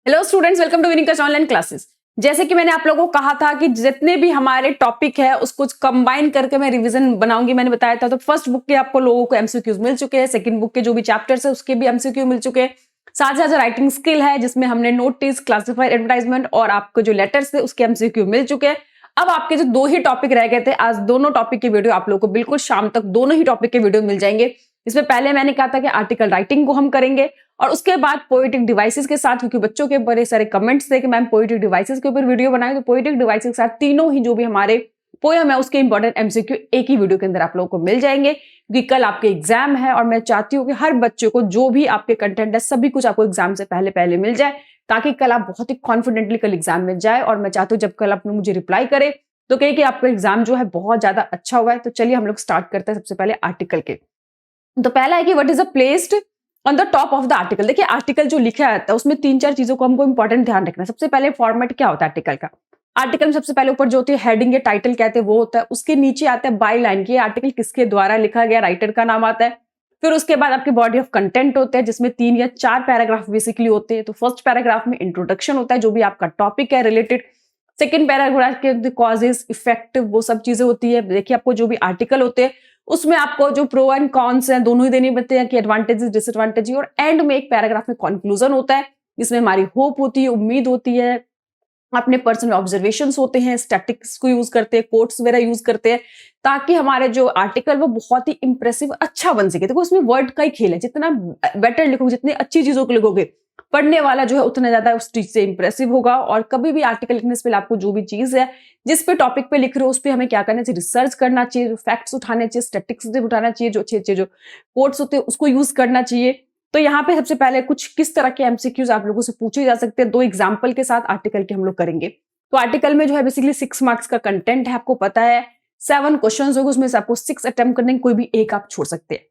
Hello students, welcome to winning online classes. जैसे कि मैंने आप लोगों को कहा था कि जितने भी हमारे टॉपिक है उसको कंबाइन करके मैं रिवीजन बनाऊंगी। मैंने बताया था तो फर्स्ट बुक के आपको लोगों को एमसीक्यूज मिल चुके हैं, सेकंड बुक के जो भी चैप्टर्स है उसके भी एमसीक्यू मिल चुके हैं। साथ साथ राइटिंग स्किल है जिसमें हमने नोटिस, क्लासिफाइड, एडवर्टाइजमेंट और आपको जो लेटर्स थे उसके एमसीक्यू मिल चुके हैं। अब आपके जो दो ही टॉपिक रह गए थे, आज दोनों टॉपिक के वीडियो आप लोगों को बिल्कुल शाम तक दोनों ही टॉपिक के वीडियो मिल जाएंगे। इसमें पहले मैंने कहा था कि आर्टिकल राइटिंग को हम करेंगे और उसके बाद पोएटिक डिवाइसेस के साथ, क्योंकि बच्चों के बड़े सारे कमेंट्स थे कि मैम पोएटिक डिवाइसेस के ऊपर वीडियो बनाए, तो पोएटिक डिवाइसेस के साथ तीनों ही जो भी हमारे पोएम है उसके इंपॉर्टेंट एमसीक्यू एक ही वीडियो के अंदर आप लोगों को मिल जाएंगे, क्योंकि कल आपके एग्जाम है और मैं चाहती हूँ कि हर बच्चे को जो भी आपके कंटेंट है सभी कुछ आपको एग्जाम से पहले पहले मिल जाए, ताकि कल आप बहुत ही कॉन्फिडेंटली कल एग्जाम में जाए। और मैं चाहती हूँ जब कल आपने मुझे रिप्लाई करे तो कहे कि आपका एग्जाम जो है बहुत ज्यादा अच्छा हुआ है। तो चलिए हम लोग स्टार्ट करते हैं सबसे पहले आर्टिकल के। तो पहला है कि what is a placed on the top of the article. देखिए आर्टिकल जो लिखा रहता है उसमें तीन चार चीजों को हमको इंपॉर्टेंट ध्यान रखना है। सबसे पहले फॉर्मेट क्या होता है आर्टिकल का। आर्टिकल में सबसे पहले ऊपर जो होती है हेडिंग या टाइटल कहते हैं वो होता है, उसके नीचे आता है बाय लाइन की आर्टिकल किसके द्वारा लिखा गया, राइटर का नाम आता है। फिर उसके बाद आपके बॉडी ऑफ कंटेंट होते हैं जिसमें 3 या 4 पैराग्राफ बेसिकली होते हैं। तो फर्स्ट पैराग्राफ में इंट्रोडक्शन होता है जो भी आपका टॉपिक है रिलेटेड। सेकेंड पैराग्राफ के कॉजेज, इफेक्ट, वो सब चीजें होती है। देखिए आपको जो भी आर्टिकल होते हैं उसमें आपको जो प्रो एंड कॉन्स हैं दोनों ही देने पड़ते हैं कि एडवांटेजेस, डिसएडवांटेज, और एंड में एक पैराग्राफ में कंक्लूजन होता है जिसमें हमारी होप होती है, उम्मीद होती है, अपने पर्सनल ऑब्जर्वेशंस होते हैं, स्टैटिक्स को यूज करते हैं, कोट्स वगैरह यूज करते हैं, ताकि हमारे जो आर्टिकल वो बहुत ही इंप्रेसिव अच्छा बन सके। देखो उसमें वर्ड का ही खेल है, जितना बेटर लिखोगे, जितनी अच्छी चीजों को लिखोगे, पढ़ने वाला जो है उतना ज्यादा उस चीज से इंप्रेसिव होगा। और कभी भी आर्टिकल लिखने से पहले आपको जो भी चीज है जिस पे टॉपिक पे लिख रहे हो उस पे हमें क्या करना चाहिए, रिसर्च करना चाहिए, फैक्ट्स उठाने चाहिए, स्टैटिक्स उठाना चाहिए, जो अच्छे अच्छे जो कोट्स होते हैं उसको यूज करना चाहिए। तो यहाँ पे सबसे पहले कुछ किस तरह के एमसीक्यूज आप लोगों से पूछे जा सकते हैं, 2 एग्जाम्पल के साथ आर्टिकल के हम लोग करेंगे। तो आर्टिकल में जो है बेसिकली 6 मार्क्स का कंटेंट है, आपको पता है 7 क्वेश्चंस होंगे, उसमें से आपको 6 अटेम्प्ट करने कोई भी एक आप छोड़ सकते हैं।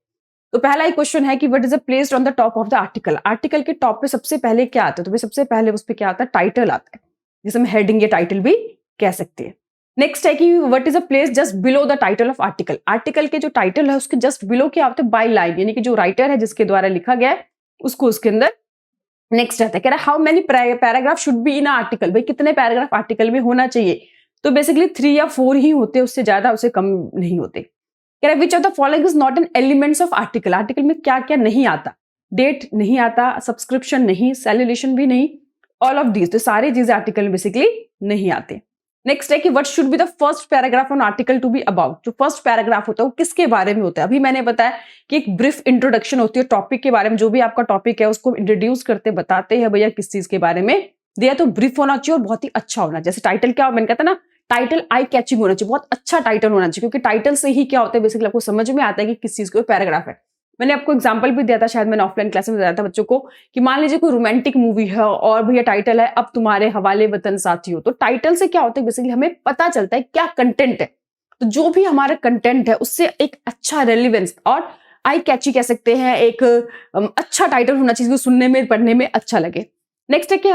तो पहला ही क्वेश्चन है कि what is placed on the top of the article. Article के टॉप पे सबसे पहले क्या आता है, तो सबसे पहले उस पे क्या आता है, टाइटल आता है, जिसे हम हेडिंग या टाइटल भी कह सकते हैं। नेक्स्ट है कि what is place just below the title of article. Article के जो टाइटल है उसके जस्ट बिलो क्या होता है, बाय लाइन, यानी कि जो राइटर है जिसके द्वारा लिखा गया है उसको उसके अंदर। नेक्स्ट आता है कह रहा है how many paragraph should be in article. भाई कितने पैराग्राफ आर्टिकल में होना चाहिए, तो बेसिकली 3 या 4 ही होते हैं, उससे ज्यादा उससे कम नहीं होते। कह रहा है विच of the following is not an elements of article. Article में क्या क्या नहीं आता, डेट नहीं आता, सब्सक्रिप्शन नहीं, सैल्यूलेशन भी नहीं, ऑल ऑफ दीज, तो सारी चीजें आर्टिकल में बेसिकली नहीं आते। नेक्स्ट है कि what should be the first paragraph on article to be about. जो फर्स्ट पैराग्राफ होता है वो किसके बारे में होता है। अभी मैंने बताया कि एक ब्रीफ इंट्रोडक्शन होती है टॉपिक के बारे में, जो भी आपका टॉपिक है उसको इंट्रोड्यूस करते बताते हैं भैया किस चीज के बारे में दिया, तो ब्रीफ होना चाहिए और बहुत ही अच्छा होना। जैसे टाइटल क्या, मैंने कहता ना टाइटल आई कैचिंग होना चाहिए, बहुत अच्छा टाइटल होना चाहिए, क्योंकि टाइटल से ही क्या होता है बेसिकली आपको समझ में आता है कि किस चीज का पैराग्राफ है। मैंने आपको एग्जांपल भी दिया था, शायद मैंने ऑफलाइन क्लास में बताया था बच्चों को, कि मान लीजिए कोई रोमांटिक मूवी है और भैया टाइटल है अब तुम्हारे हवाले वतन साथियों। तो टाइटल से क्या होता है बेसिकली हमें पता चलता है क्या कंटेंट है। तो जो भी हमारा कंटेंट है उससे एक अच्छा रेलिवेंस और आई कैची कह सकते हैं, एक अच्छा टाइटल होना चाहिए, सुनने में पढ़ने में अच्छा लगे। नेक्स्ट है कि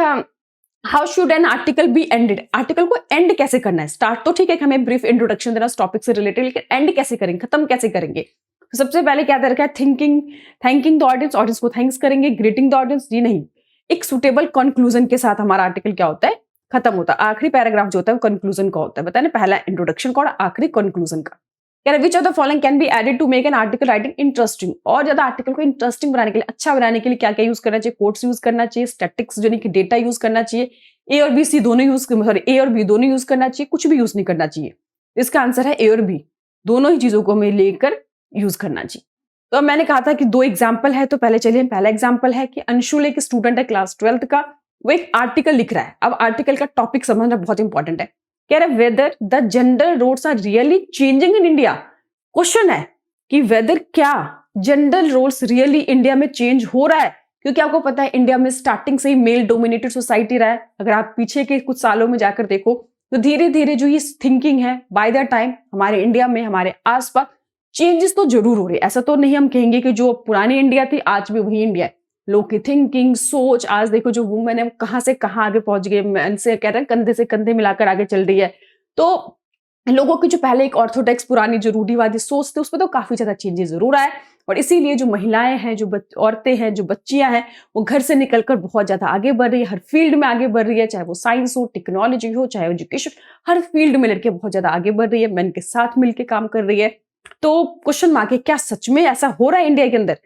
how should an article B ended. Article को एंड कैसे करना है। स्टार्ट तो ठीक है हमें ब्रीफ इंट्रोडक्शन देना टॉपिक से रिलेटेड, लेकिन एंड कैसे करेंगे, खत्म कैसे करेंगे। तो सबसे पहले क्या रखा है, थैंकिंग द ऑडियंस, ऑडियंस को थैंक्स करेंगे, ग्रीटिंग द ऑडियंस, जी नहीं, एक सुटेबल कंक्लूजन के साथ हमारा आर्टिकल क्या होता है, खत्म होता है। आखिरी पैराग्राफ जो होता है वो कंक्लूजन का होता है, बताया ना, पहला इंट्रोडक्शन का और आखिरी कंक्लूजन का। Which of the following can be added to make an article writing interesting. और ज्यादा आर्टिकल को इंटरेस्टिंग बनाने के लिए, अच्छा बनाने के लिए क्या क्या यूज करना चाहिए, कोट्स यूज करना चाहिए, स्टैटिक्स जो कि डेटा यूज करना चाहिए, ए और बी सी दोनों यूज, सॉरी ए और बी दोनों यूज करना चाहिए, कुछ भी यूज नहीं करना चाहिए। इसका आंसर है ए और बी, दोनों ही चीजों को हमें लेकर यूज करना चाहिए। तो अब मैंने कहा था कि 2 एग्जाम्पल है, तो पहले चलिए पहला एग्जाम्पल है कि अंशुल एक स्टूडेंट है क्लास 12th का, वो एक आर्टिकल लिख रहा है। अब आर्टिकल का टॉपिक समझना बहुत इंपॉर्टेंट है। कह रहा है whether the general roads are really changing in India. Question है कि वेदर क्या जनरल रोड्स रियली इंडिया में चेंज हो रहा है, क्योंकि आपको पता है इंडिया में स्टार्टिंग से ही मेल डोमिनेटेड सोसाइटी रहा है। अगर आप पीछे के कुछ सालों में जाकर देखो तो धीरे धीरे जो ये थिंकिंग है बाय द टाइम हमारे इंडिया में, हमारे आसपास चेंजेस तो जरूर हो रही है। ऐसा तो नहीं हम कहेंगे कि जो पुरानी इंडिया थी आज भी वही इंडिया है। लोग की थिंकिंग, सोच, आज देखो जो वुमेन है कहां से कहां आगे पहुंच गए, मैन से कह रहे हैं कंधे से कंधे मिलाकर आगे चल रही है। तो लोगों की जो पहले एक ऑर्थोडॉक्स पुरानी जो रूढ़िवादी सोच थी उसमें तो काफी ज्यादा चेंजेस जरूर आए। और इसीलिए जो महिलाएं हैं, जो औरतें हैं, जो बच्चियां हैं, वो घर से निकलकर बहुत ज्यादा आगे बढ़ रही है, हर फील्ड में आगे बढ़ रही है, चाहे वो साइंस हो, टेक्नोलॉजी हो, चाहे एजुकेशन, हर फील्ड में लड़कियां बहुत ज्यादा आगे बढ़ रही है, मैन के साथ मिलकर काम कर रही है। तो क्वेश्चन मार्क है, क्या सच में ऐसा हो रहा है इंडिया के अंदर?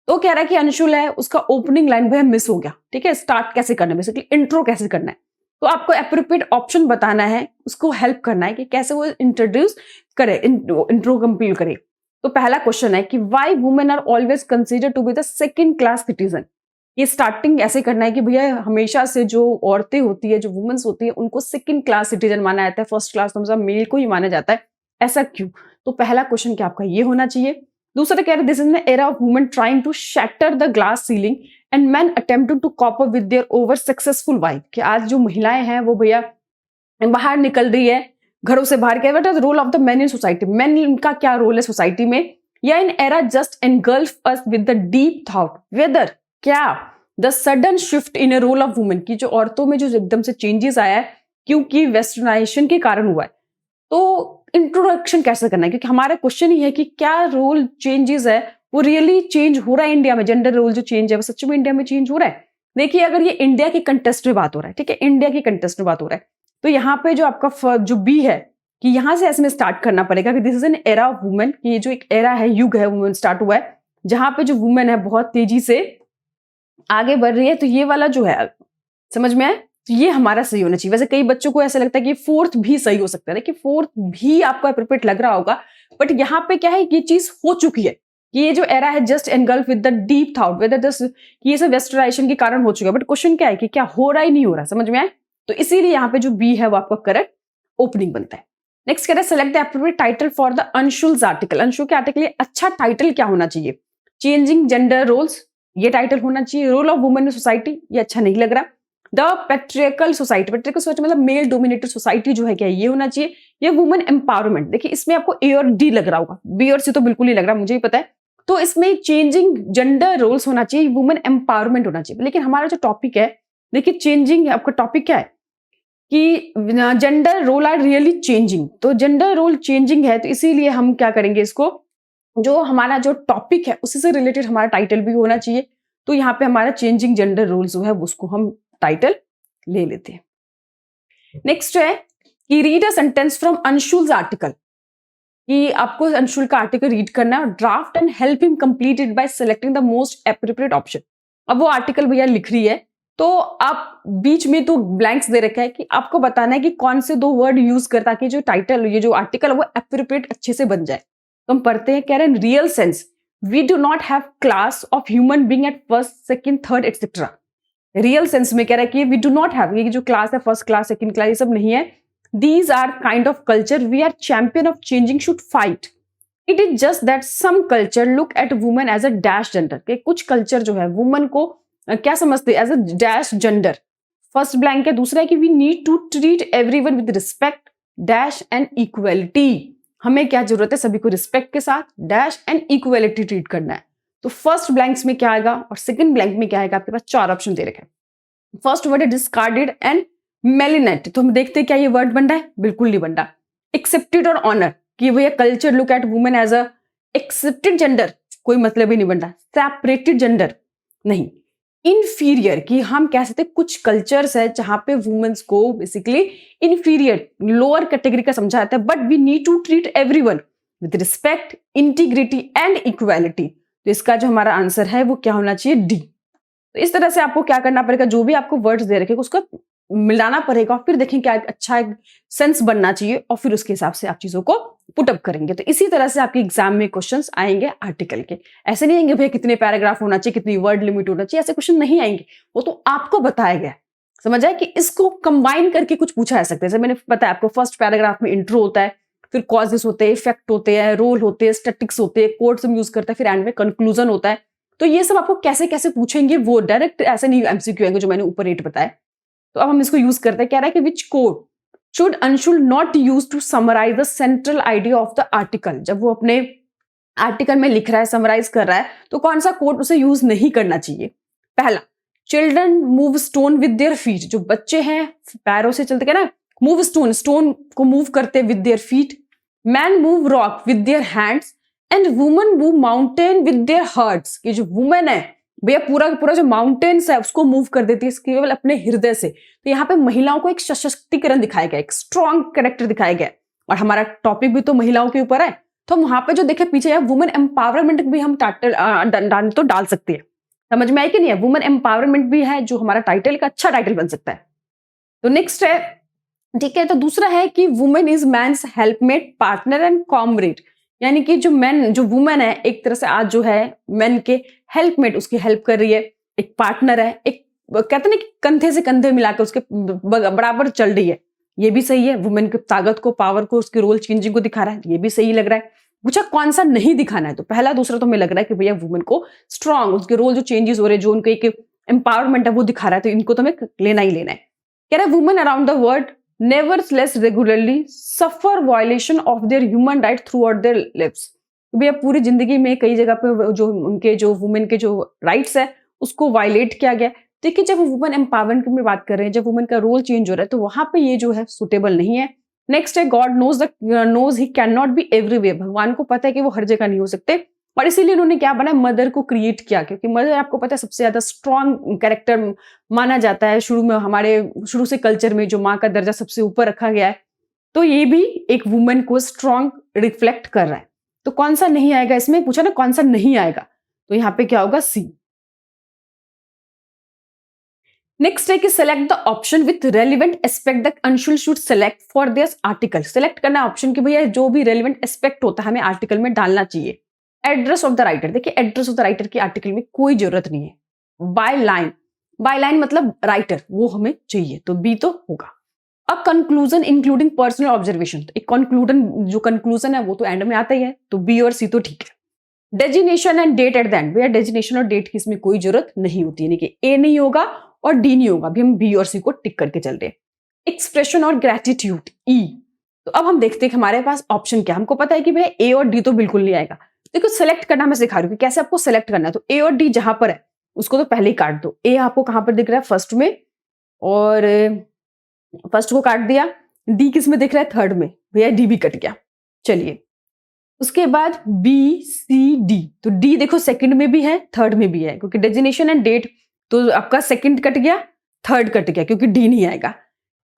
तो कह रहा है कि अंशुल है, उसका ओपनिंग लाइन भैया मिस हो गया। ठीक है, स्टार्ट कैसे करना है, बेसिकली इंट्रो कैसे करना है, तो आपको एप्रोप्रिएट ऑप्शन बताना है, उसको हेल्प करना है कि कैसे वो इंट्रोड्यूस करे, इंट्रो कंप्लीट करे। तो पहला क्वेश्चन है कि why women are always considered to be the second class citizen. ये स्टार्टिंग ऐसे करना है कि भैया हमेशा से जो औरतें होती है, जो वुमेन्स होती है, उनको सेकंड क्लास सिटीजन माना जाता है, फर्स्ट क्लास तो हमेशा मेल को ही माना जाता है, ऐसा क्यों? तो पहला क्वेश्चन क्या आपका ये होना चाहिए। दूसरा कह रहे this is an era of women trying to shatter the glass ceiling and man attempting to cope up with their over successful wife. कि आज जो महिलाएं हैं वो भैया बाहर निकल रही है, घरों से बाहर, क्या बेटा role of the men in society, men का क्या रोल है सोसाइटी में, या in era just engulf us with the deep thought whether क्या the sudden shift in a role of women, की जो औरतों में जो एकदम से चेंजेस आया है क्योंकि वेस्टर्नाइजेशन के कारण हुआ है। तो इंट्रोडक्शन कैसे करना है, क्योंकि हमारा क्वेश्चन ही है कि क्या रोल चेंजेस है वो रियली चेंज हो रहा है इंडिया में, जेंडर रोल जो चेंज है वो सच में इंडिया में चेंज हो रहा है। देखिए अगर ये इंडिया के कंटेस्ट में बात हो रहा है, ठीक है, इंडिया के कंटेस्ट में बात हो रहा है, तो यहाँ पे जो आपका जो बी है कि यहाँ से ऐसे में स्टार्ट करना पड़ेगा कि this is an era of women, कि ये जो एक एरा है, युग है, वुमेन स्टार्ट हुआ है, जहां पे जो वुमेन है बहुत तेजी से आगे बढ़ रही है। तो ये वाला जो है समझ में आए, तो ये हमारा सही होना चाहिए। वैसे कई बच्चों को ऐसा लगता है कि फोर्थ भी सही हो सकता है, कि फोर्थ भी आपको एप्रोप्रिएट लग रहा होगा, बट यहाँ पे क्या है, ये चीज हो चुकी है कि ये जो एरा है just engulf with the deep thought whether this, ये सब वेस्टर्नाइजेशन के कारण हो चुका है। बट क्वेश्चन क्या है कि क्या हो रहा ही नहीं हो रहा, समझ में आए? तो इसीलिए यहाँ पे जो बी है वो आपका करेक्ट ओपनिंग बनता है। नेक्स्ट कह रहे हैं select the appropriate title for the Anshul's article. Anshul के आर्टिकल लिए अच्छा टाइटल क्या होना चाहिए? चेंजिंग जेंडर रोल्स, ये टाइटल होना चाहिए। Role of women in society, ये अच्छा नहीं लग रहा। The patriarchal society, patriarchal society मतलब मेल डोमिनेटेड सोसाइटी जो है, क्या ये होना चाहिए। ये वुमेन एम्पावरमेंट, देखिए इसमें आपको ए और डी लग रहा होगा, बी और सी तो बिल्कुल नहीं लग रहा, मुझे ही पता है। तो इसमें चेंजिंग जेंडर रोल्स होना चाहिए, वुमेन एम्पावरमेंट होना चाहिए। लेकिन हमारा जो टॉपिक है, देखिए चेंजिंग, आपका टॉपिक क्या है कि gender role are really changing, तो जेंडर रोल चेंजिंग है, तो इसीलिए हम क्या करेंगे, इसको जो हमारा जो टॉपिक है उसी से रिलेटेड हमारा टाइटल भी होना चाहिए। तो यहाँ पे हमारा चेंजिंग जेंडर रोल्स जो है उसको हम टाइटल ले लेते हैं। नेक्स्ट है कि read a sentence from Anshul's article, कि आपको अंशुल का आर्टिकल रीड करना है, draft and help him complete it by selecting the most appropriate option. अब वो आर्टिकल भैया लिख रही है, तो आप बीच में तो ब्लैंक्स दे रखा है कि आपको बताना है कि कौन से दो वर्ड यूज कर, ताकि जो टाइटल, ये जो आर्टिकल है वो एप्रोप्रिएट अच्छे से बन जाए। तो हम पढ़ते हैं, कह रहे हैं real sense we do not have class of human being at first second third etcetera. Real sense में कह रहा है कि वी डू नॉट हैव, ये जो क्लास है फर्स्ट क्लास सेकंड क्लास ये सब नहीं है। These are kind of culture we are champion of changing should fight. It is just that some culture look at women as a dash gender, के कुछ culture जो है women को क्या समझते हैं, as a dash gender. First blank है। दूसरा है कि we need to treat everyone with respect dash and equality, हमें क्या जरूरत है, सभी को रिस्पेक्ट के साथ डैश एंड इक्वलिटी ट्रीट करना है। तो फर्स्ट ब्लैंक्स में क्या आएगा और सेकंड ब्लैंक में क्या आएगा, आपके पास चार ऑप्शन दे रखे हैं। फर्स्ट वर्ड है डिस्कार्डेड एंड मेलिनेट, तो हम देखते हैं क्या ये वर्ड बन रहा है, बिल्कुल नहीं बन रहा। एक्सेप्टेड और ऑनर, कि भैया culture look at women as a accepted gender, कोई मतलब ही नहीं बन रहा। सेपरेटेड जेंडर नहीं। इंफीरियर, कि हम कह सकते हैं कुछ कल्चर्स है जहां पे वुमेन्स को बेसिकली इंफीरियर लोअर कैटेगरी का समझा जाता है, but we need to treat everyone with respect integrity and equality. तो इसका जो हमारा आंसर है वो क्या होना चाहिए, डी। तो इस तरह से आपको क्या करना पड़ेगा, जो भी आपको वर्ड्स दे रखे उसको मिलाना पड़ेगा, फिर देखें क्या अच्छा एक सेंस बनना चाहिए, और फिर उसके हिसाब से आप चीजों को पुटअप करेंगे। तो इसी तरह से आपके एग्जाम में क्वेश्चंस आएंगे आर्टिकल के। ऐसे नहीं आएंगे भैया कितने पैराग्राफ होना चाहिए, कितनी वर्ड लिमिट होना चाहिए, ऐसे क्वेश्चन नहीं आएंगे, वो तो आपको बताया गया। समझ आए कि इसको कंबाइन करके कुछ पूछा जा सकता है। जैसे मैंने बताया आपको, फर्स्ट पैराग्राफ में इंट्रो होता है, फिर कॉजेस होते हैं, इफेक्ट होते हैं, रोल होते हैं, स्टैटिक्स होते हैं, कोड्स हम यूज करते हैं, फिर एंड में कंक्लूजन होता है। तो ये सब आपको कैसे कैसे पूछेंगे, वो डायरेक्ट ऐसे नहीं एमसीक्यू आएंगे जो मैंने ऊपर रेट बताया। तो अब हम इसको यूज करते हैं। कह रहा है कि which code should Anshul not use to summarise the central idea of the article. जब वो अपने आर्टिकल में लिख रहा है, समराइज कर रहा है, तो कौन सा कोड उसे यूज नहीं करना चाहिए। पहला, children move stone with their feet, जो बच्चे हैं पैरों से चलते, ना मूव स्टोन, स्टोन को मूव करते with their feet. Man move rock with their hands and women move mountain with their hearts, कि जो वुमेन है भैया पूरा पूरा जो माउंटेन्स है उसको मूव कर देती है केवल अपने हृदय से। तो यहाँ पे महिलाओं को एक सशक्तिकरण दिखाया गया, एक स्ट्रॉन्ग कैरेक्टर दिखाया गया, और हमारा टॉपिक भी तो महिलाओं के ऊपर है, तो हम वहां पे जो देखे पीछे वुमेन एम्पावरमेंट भी हम टाइटल तो डाल सकते हैं। समझ में आई कि नहीं है? वुमेन एम्पावरमेंट भी है जो हमारा टाइटल का अच्छा टाइटल बन सकता है। तो नेक्स्ट है, ठीक है, तो दूसरा है कि women is man's helpmate, partner and comrade, यानी कि जो वुमेन है एक तरह से आज जो है मैन के हेल्पमेट, उसकी हेल्प कर रही है, एक पार्टनर है, एक कहते हैं ना कि कंधे से कंधे मिलाकर उसके बराबर चल रही है, ये भी सही है। वुमेन की ताकत को, पावर को, उसके रोल चेंजिंग को दिखा रहा है, ये भी सही लग रहा है। पूछा कौन सा नहीं दिखाना है, तो पहला दूसरा तो हमें लग रहा है कि भैया वुमेन को स्ट्रॉन्ग, उसके रोल जो चेंजेस हो रहे हैं, जो उनके एक एम्पावरमेंट है वो दिखा रहा है, तो इनको तो हमें लेना ही लेना है। कह रहा है women around the world nevertheless regularly suffer violation of their human right throughout their lives। भैया पूरी जिंदगी में कई जगह पे जो उनके जो वुमेन के जो राइट्स है उसको वायलेट किया गया। देखिए जब वुमेन एम्पावरमेंट की बात कर रहे हैं, जब वुमेन का रोल चेंज हो रहा है, तो वहां पे ये जो है सुटेबल नहीं है। नेक्स्ट है God knows he can not be everywhere, भगवान को पता है कि वो हर जगह नहीं हो सकते, और इसीलिए उन्होंने क्या बनाया, मदर को क्रिएट किया, क्योंकि मदर आपको पता है सबसे ज्यादा स्ट्रॉन्ग कैरेक्टर माना जाता है। शुरू में हमारे शुरू से कल्चर में जो माँ का दर्जा सबसे ऊपर रखा गया है, तो ये भी एक वुमेन को स्ट्रॉन्ग रिफ्लेक्ट कर रहा है। तो कौन सा नहीं आएगा इसमें, पूछा ना कौन सा नहीं आएगा, तो यहाँ पे क्या होगा, सी। नेक्स्ट है कि select the option with relevant aspect the Anshul should select for this article. Select करना ऑप्शन कि भैया जो भी रेलिवेंट एस्पेक्ट होता है हमें आर्टिकल में डालना चाहिए। एड्रेस ऑफ द राइटर, देखिए एड्रेस ऑफ द राइटर की आर्टिकल में कोई जरूरत नहीं है। बाय लाइन मतलब राइटर, वो हमें चाहिए, तो बी तो होगा। अब कंक्लूजन इंक्लूडिंग पर्सनल ऑब्जर्वेशन, तो एक कंक्लूजन है वो तो एंड में आता ही है, तो बी और सी तो ठीक है। Designation and date at the end, भैया डेजिनेशन और डेट की इसमें कोई जरूरत नहीं होती, यानी कि ए नहीं होगा और डी नहीं होगा, अभी हम बी और सी को टिक करके चल रहे हैं। एक्सप्रेशन और ग्रेटिट्यूड, ई। तो अब हम देखते हैं कि हमारे पास ऑप्शन क्या, हमको पता है कि भैया ए और डी तो बिल्कुल नहीं आएगा। देखो सेलेक्ट करना मैं सिखा रही हूँ कि कैसे आपको सेलेक्ट करना है, तो ए और डी जहां पर है उसको तो पहले ही काट दो। ए आपको कहां पर दिख रहा है, फर्स्ट में, और फर्स्ट को काट दिया। डी किस में दिख रहा है, थर्ड में, भैया डी भी कट गया। चलिए उसके बाद बी सी डी, तो डी देखो सेकंड में भी है, थर्ड में भी है, क्योंकि डेजिनेशन एंड डेट तो आपका सेकंड कट गया, थर्ड कट गया, क्योंकि डी नहीं आएगा।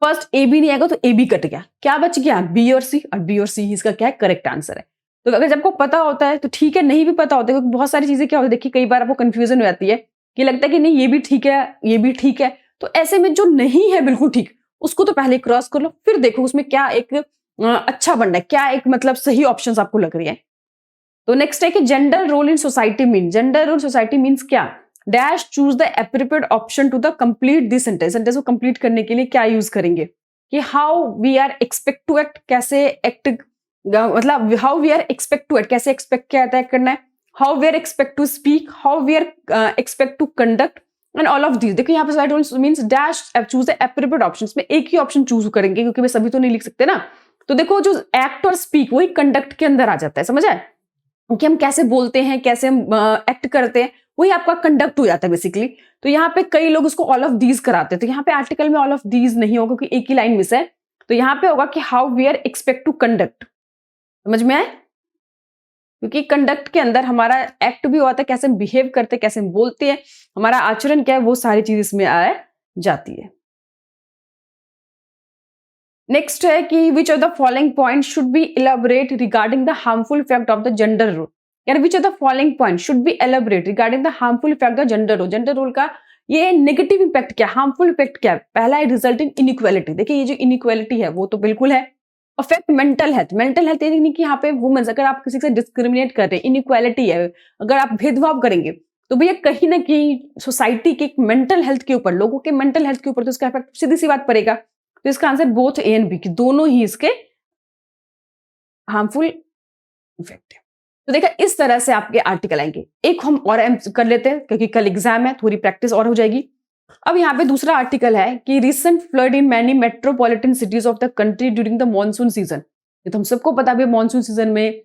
फर्स्ट ए भी नहीं आएगा तो ए भी कट गया, क्या बच गया, बी और सी, और बी और सी इसका क्या है, करेक्ट आंसर है। तो अगर जब आपको पता होता है तो ठीक है, नहीं भी पता होता है, क्योंकि बहुत सारी चीजें क्या होती है, देखिए कई बार आपको कंफ्यूजन हो जाती है कि लगता है कि नहीं ये भी ठीक है, ये भी ठीक है, तो ऐसे में जो नहीं है बिल्कुल ठीक उसको तो पहले क्रॉस कर लो, फिर देखो उसमें क्या एक अच्छा बन रहा है, क्या एक मतलब सही ऑप्शंस आपको लग रही है। तो नेक्स्ट है कि gender role in society mean, gender role society means क्या, dash choose the appropriate option to the complete this sentence, sentence को कंप्लीट करने के लिए क्या यूज करेंगे, कि how we are expect to act, कैसे एक्ट, मतलब how we are expect to act, कैसे एक्सपेक्ट क्या अटैक करना है, how we are expect to speak, how we are expect to conduct, and all of these. देखो यहाँ पे society role means dash choose the appropriate option, में एक ही option choose करेंगे क्योंकि वे सभी तो नहीं लिख सकते ना। तो देखो जो एक्ट और स्पीक वही कंडक्ट के अंदर आ जाता है, समझ आए, कि हम कैसे बोलते हैं, कैसे हम एक्ट करते हैं, वही आपका कंडक्ट हो जाता है बेसिकली। तो यहाँ पे कई लोग उसको ऑल ऑफ दीज कराते हैं, तो यहाँ पे आर्टिकल में ऑल ऑफ दीज नहीं होगा क्योंकि एक ही लाइन मिस है, तो यहाँ पे होगा कि how we are expect to conduct. समझ में आए, क्योंकि कंडक्ट के अंदर हमारा एक्ट भी होता है, कैसे हम बिहेव करते हैं, कैसे हम बोलते हैं, हमारा आचरण क्या है, वो सारी चीज इसमें आ जाती है। नेक्स्ट है कि which of the following point should be elaborate regarding the harmful effect of the gender role, यार which of the following point should be elaborate regarding the harmful effect of gender role. Gender role का ये negative impact क्या, harmful effect क्या है, पहला है resulting inequality. देखिए ये जो इनइक्वालिटी है वो तो बिल्कुल है। Affect mental health, mental health यानी कि यहाँ पे वुमेन्स, अगर आप किसी से डिस्क्रिमिनेट कर रहे हैं, इनइक्वालिटी है, अगर आप भेदभाव करेंगे तो भैया कहीं ना कहीं सोसाइटी के मेंटल हेल्थ के ऊपर, लोगों के मेंटल हेल्थ के ऊपर तो इसका इफेक्ट सीधी सी बात पड़ेगा। तो इसका answer both A and B की दोनों ही इसके हार्मफुल इफेक्ट है। तो देखा इस तरह से आपके आर्टिकल आएंगे। एक हम और कर लेते हैं क्योंकि कल एग्जाम है, थोड़ी प्रैक्टिस और हो जाएगी। अब यहाँ पे दूसरा आर्टिकल है कि recent flood in many metropolitan cities of the country during the monsoon season. ये तो हम सबको पता है, मॉनसून सीजन में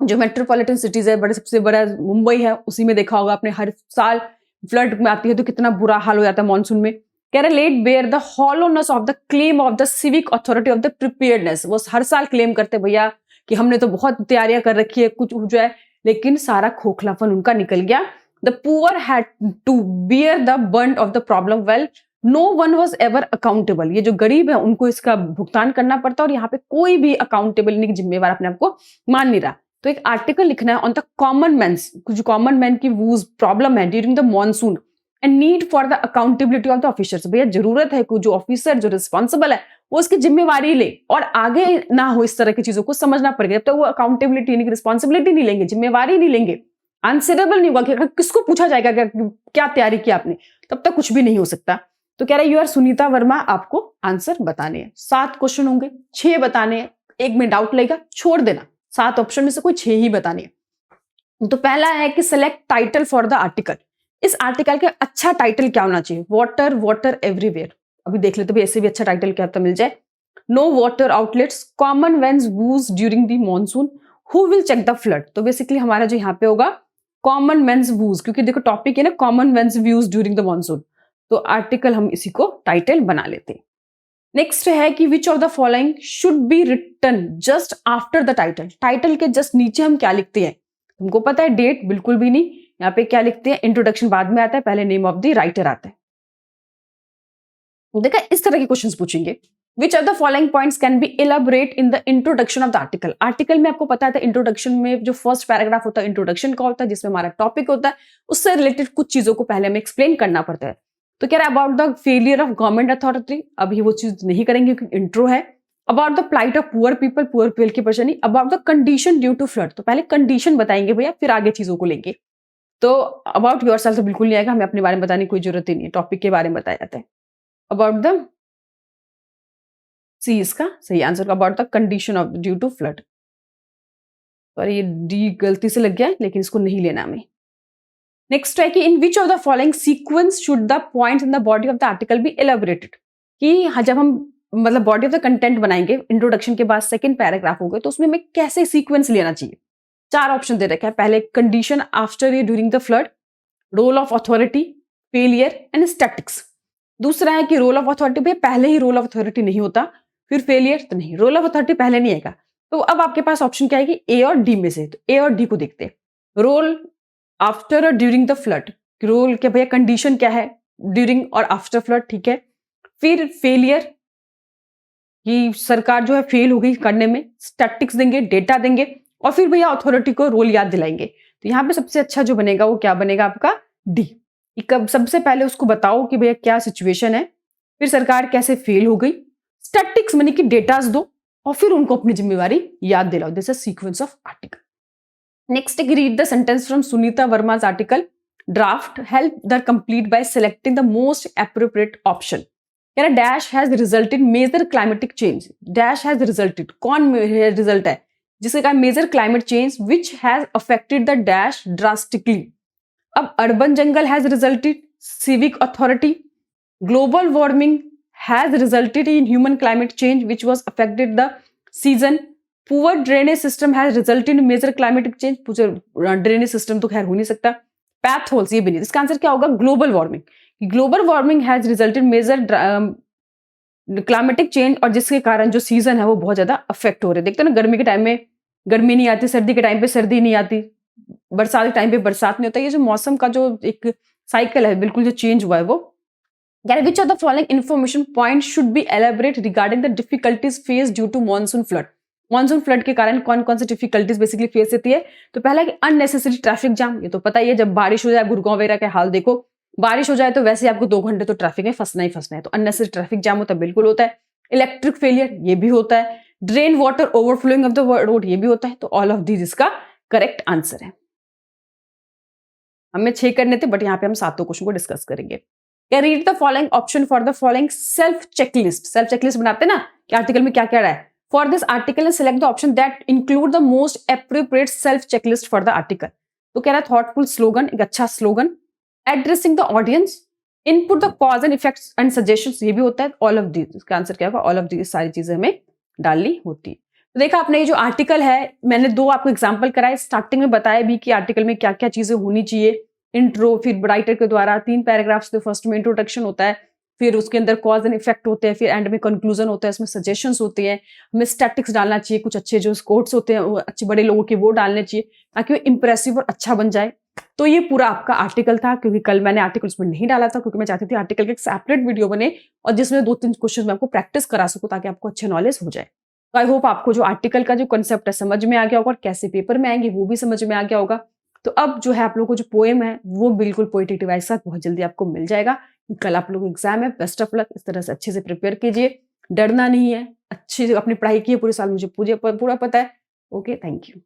जो मेट्रोपॉलिटन सिटीज है, बड़े सबसे बड़ा मुंबई है, उसी में देखा होगा आपने हर साल फ्लड में आती है तो कितना बुरा हाल हो जाता है मॉनसून में। कह रहे let bare the hollowness of the claim of the civic authority of the preparedness. वो हर साल क्लेम करते भैया कि हमने तो बहुत तैयारियां कर रखी है, कुछ हो जाए, लेकिन सारा खोखलापन उनका निकल गया। The poor had to bear the burn of the problem well no one was ever accountable. ये जो गरीब है उनको इसका भुगतान करना पड़ता है और यहाँ पे कोई भी अकाउंटेबल नहीं, जिम्मेवार अपने आप को मान नहीं रहा। तो एक आर्टिकल लिखना है ऑन द कॉमन मैन्स, कुछ कॉमन मैन की वूज प्रॉब्लम है during the monsoon and need for the accountability of the officers. भैया जरूरत है कि जो ऑफिसर जो रिस्पॉन्सिबल है वो उसकी जिम्मेवारी ले और आगे ना हो इस तरह की चीजों को समझना पड़ेगा। जब तक वो अकाउंटेबिलिटी यानी रिस्पॉन्सिबिलिटी नहीं लेंगे, जिम्मेवारी नहीं लेंगे, आंसरेबल नहीं होगा कि अगर किसको पूछा जाएगा क्या तैयारी की आपने, तब तक कुछ भी नहीं हो सकता। तो कह रहा है यू आर सुनीता वर्मा, आपको आंसर बताने हैं। 7 क्वेश्चन होंगे, 6 बताने हैं, एक में डाउट लगेगा छोड़ देना, 7 ऑप्शन में से कोई 6 ही बताने हैं। तो पहला है कि select title for the article. इस आर्टिकल का अच्छा टाइटल क्या होना चाहिए? Water water everywhere. अभी देख लेते ऐसे भी अच्छा टाइटल क्या तो मिल जाए। No water outlets, common men's woes during the monsoon, who will check the flood. तो बेसिकली हमारा जो यहाँ पे होगा कॉमन मेन्स व्यूज, क्योंकि देखो टॉपिक है ना common men's views during the monsoon, तो आर्टिकल हम इसी को टाइटल बना लेते हैं। नेक्स्ट है कि which of the following should be written just after the title. Title के जस्ट नीचे हम क्या लिखते हैं? तुमको पता है डेट? बिल्कुल भी नहीं। यहाँ पे क्या लिखते हैं? इंट्रोडक्शन बाद में आता है, पहले नेम ऑफ द राइटर आता है। देखा इस तरह के क्वेश्चंस पूछेंगे। विच of the following points can be elaborate in the introduction of the article. Article में आपको पता है इंट्रोडक्शन में जो फर्स्ट पैराग्राफ होता है इंट्रोडक्शन का होता है, जिसमें हमारा टॉपिक होता है, उससे रिलेटेड कुछ चीजों को पहले हमें एक्सप्लेन करना पड़ता है। तो क्या है about the failure of government authority, अभी वो चीज नहीं करेंगे क्योंकि इंट्रो है। About the plight of poor people की परेशानी। About the condition due to flood, तो पहले कंडीशन बताएंगे भैया, फिर आगे चीजों को लेंगे। तो अबाउट योरसेल्फ तो बिल्कुल नहीं आएगा, हमें अपने बारे में बताने की कोई जरूरत ही नहीं है, टॉपिक के बारे में बताया जाता है। अबाउट द सी इसका सही आंसर, about the condition of due to flood. और ये डी गलती से लग गया है, लेकिन इसको नहीं लेना हमें। नेक्स्ट है कि in which of the following sequence should the points in the body of the article be elaborated. कि जब हम मतलब बॉडी ऑफ द कंटेंट बनाएंगे, इंट्रोडक्शन के बाद सेकंड पैराग्राफ होगा, तो उसमें हमें कैसे सीक्वेंस लेना चाहिए? 4 ऑप्शन दे रखे हैं। पहले कंडीशन, आफ्टर ये, during the flood, role of authority, failure and statics. दूसरा है कि रोल ऑफ अथॉरिटी, भाई पहले ही रोल ऑफ अथॉरिटी नहीं होता, फिर फेलियर तो नहीं, रोल ऑफ अथॉरिटी पहले नहीं आएगा। तो अब आपके पास ऑप्शन क्या है कि ए और डी में से, तो ए और डी को देखते हैं। रोल आफ्टर और ड्यूरिंग द फ्लड, रोल क्या भैया, कंडीशन क्या है ड्यूरिंग और आफ्टर फ्लड, ठीक है। फिर फेलियर कि सरकार जो है फेल हो गई करने में, स्टैटिक्स देंगे, डेटा देंगे, और फिर भैया अथॉरिटी को रोल याद दिलाएंगे। तो यहाँ पे सबसे अच्छा जो बनेगा वो क्या बनेगा आपका? डी। कब सबसे पहले उसको बताओ कि भैया क्या सिचुएशन है, फिर सरकार कैसे फेल हो गई, स्टैटिक्स माने कि डेटास दो, और फिर उनको अपनी जिम्मेवारी याद दिलाओ। This is sequence of article. Next read the sentence from Sunita Varma's article draft, help the complete by selecting the most appropriate option. Dash has resulted major climatic change. Dash has resulted, कौन result है जिसके कारण major climate change which has affected the dash drastically. अब urban jungle has resulted, civic authority, global warming has resulted in human climate change which was affected the season, poor drainage system has resulted in major climatic change. Drainage system तो खैर हो नहीं सकता, path holes ये भी नहीं। इसका answer क्या होगा? Global warming. Global warming has resulted major climatic change, और जिसके कारण जो सीजन है वो बहुत ज्यादा अफेक्ट हो रहे हैं। देखते हैं ना, गर्मी के टाइम में गर्मी नहीं आती, सर्दी के टाइम पे सर्दी नहीं आती, बरसात के टाइम पे बरसात नहीं होता। ये जो मौसम का जो एक साइकिल है बिल्कुल जो चेंज हुआ है वो। Which of the following information point should be elaborate regarding the difficulties face due to monsoon flood. Monsoon flood के कारण कौन कौन सी डिफिकल्टीज बेसिकली फेस होती है? तो पहला कि अननेसेसरी ट्रैफिक जाम, ये तो पता ही है, जब बारिश हो जाए, गुड़गांव वगैरह के हाल देखो, बारिश हो जाए तो वैसे आपको 2 घंटे तो ट्रैफिक में फंसना ही फंसना है, तो अननेसेसरी ट्रैफिक जाम होता है, बिल्कुल होता है। इलेक्ट्रिक फेलियर ये भी होता है, drain water overflowing of the road ये भी होता है। तो ऑल ऑफ दीज इसका करेक्ट आंसर है। हमें 6 करने थे, बट यहाँ पे हम 7 क्वेश्चन को डिस्कस करेंगे। Read the following option for the following self checklist. Self checklist बनाते हैं ना कि आर्टिकल में क्या क्या रहा है। For this article and select the option that include the most appropriate self checklist for the article. तो कह रहा है थॉटफुल स्लोगन, एक अच्छा slogan, addressing the audience, input the cause and effects and suggestions, ये भी होता है। ऑल ऑफ दीज, इसका आंसर क्या होगा? ऑल ऑफ दीज सारी चीजें हमें डालनी होती है। तो देखा आपने ये जो आर्टिकल है, मैंने 2 आपको एग्जांपल कराए, स्टार्टिंग में बताया भी कि आर्टिकल में क्या क्या चीजें होनी चाहिए, इंट्रो, फिर राइटर के द्वारा 3 पैराग्राफ्स, तो फर्स्ट में इंट्रोडक्शन होता है, फिर उसके अंदर कॉज एंड इफेक्ट होते हैं, फिर एंड में कंक्लूजन होता है, उसमें सजेशंस होती हैं, हमें स्टैटिक्स डालना चाहिए, कुछ अच्छे जो कोट्स होते हैं वो अच्छे बड़े लोगों के वो डालने चाहिए ताकि वो इंप्रेसिव और अच्छा बन जाए। तो ये पूरा आपका आर्टिकल था, क्योंकि कल मैंने आर्टिकल उसमें नहीं डाला था क्योंकि मैं चाहती थी आर्टिकल का एक सेपरेट वीडियो बने और जिसमें 2-3 क्वेश्चन मैं आपको प्रैक्टिस करा सकूं ताकि आपको अच्छे नॉलेज हो जाए। तो आई होप आपको जो आर्टिकल का जो कंसेप्ट है समझ में आ गया होगा और कैसे पेपर में आएंगे वो भी समझ में आ गया होगा। तो अब जो है आप लोगों को जो पोएम है वो बिल्कुल पोएटिक डिवाइस के साथ बहुत जल्दी आपको मिल जाएगा। कल आप लोगों को एग्जाम है, बेस्ट ऑफ लक। इस तरह से अच्छे से प्रिपेयर कीजिए, डरना नहीं है, अच्छी अपनी पढ़ाई की है पूरे साल, मुझे पूरा पता है। Okay, thank you.